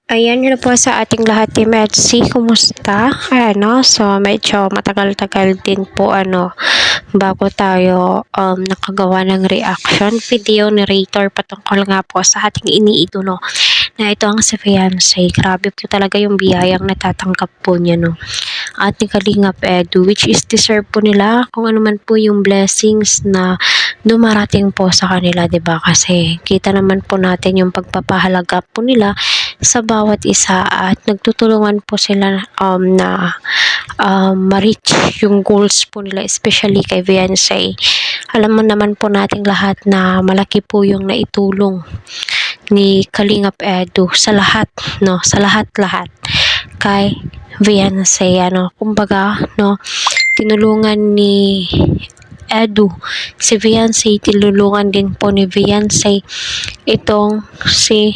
Ayan, hello po sa ating lahat, Team Etsy. Kumusta? So medyo matagal-tagal din po bago tayo nakagawa ng reaction video narrator patungkol nga po sa ating iniidolo na ito ang si fiancé. Grabe po talaga yung biyayang natatanggap po niya, no? At ni Kalingap Edu, which is deserve po nila kung ano man po yung blessings na dumarating po sa kanila, 'di ba? Kasi kita naman po natin yung pagpapahalaga po nila sa bawat isa at nagtutulungan po sila na ma-reach yung goals po nila, especially kay Fiancé. Alam mo naman po nating lahat na malaki po yung naitulong ni Kalingap Edu sa lahat, no, sa lahat-lahat kay Fiancé, kumbaga, no, tinulungan ni Edu si Fiancé, tinulungan din po ni Fiancé itong si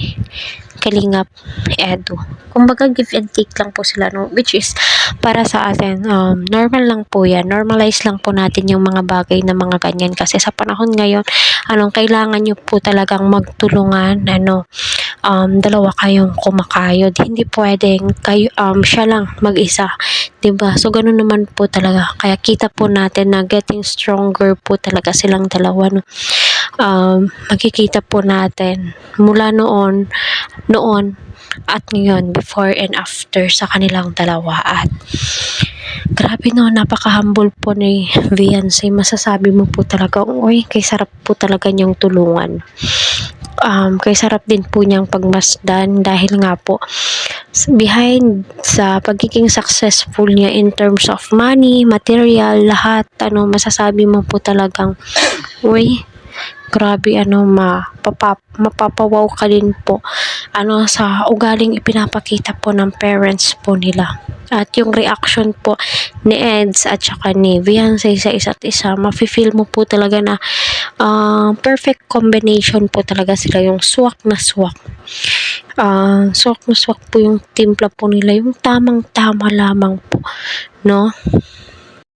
Kalingap Edu. Kumbaga give and take lang po sila, no? Which is para sa atin normal lang po yan, normalize lang po natin yung mga bagay na mga ganyan kasi sa panahon ngayon kailangan nyo po talagang magtulungan, dalawa kayong kumakayod, hindi pwedeng kayo siya lang mag-isa, 'di ba? So ganun naman po talaga, kaya kita po natin na getting stronger po talaga silang dalawa, no? Makikita po natin mula noon at ngayon, before and after sa kanilang dalawa. At grabe, no, napaka-humble po ni Fiancé. Masasabi mo po talaga, uy, kay sarap po talaga niyang tulungan. Kay sarap din po niyang pagmasdan dahil nga po behind sa pagiging successful niya in terms of money, material, lahat, masasabi mo po talagang, uy, grabe, mapapawaw ka din po sa ugaling ipinapakita po ng parents po nila. At yung reaction po ni Eds at saka ni Fiancé sa isa't isa, mafe-feel mo po talaga na perfect combination po talaga sila, yung swak na swak. Swak na swak po yung timpla po nila, yung tamang-tama lamang po, no?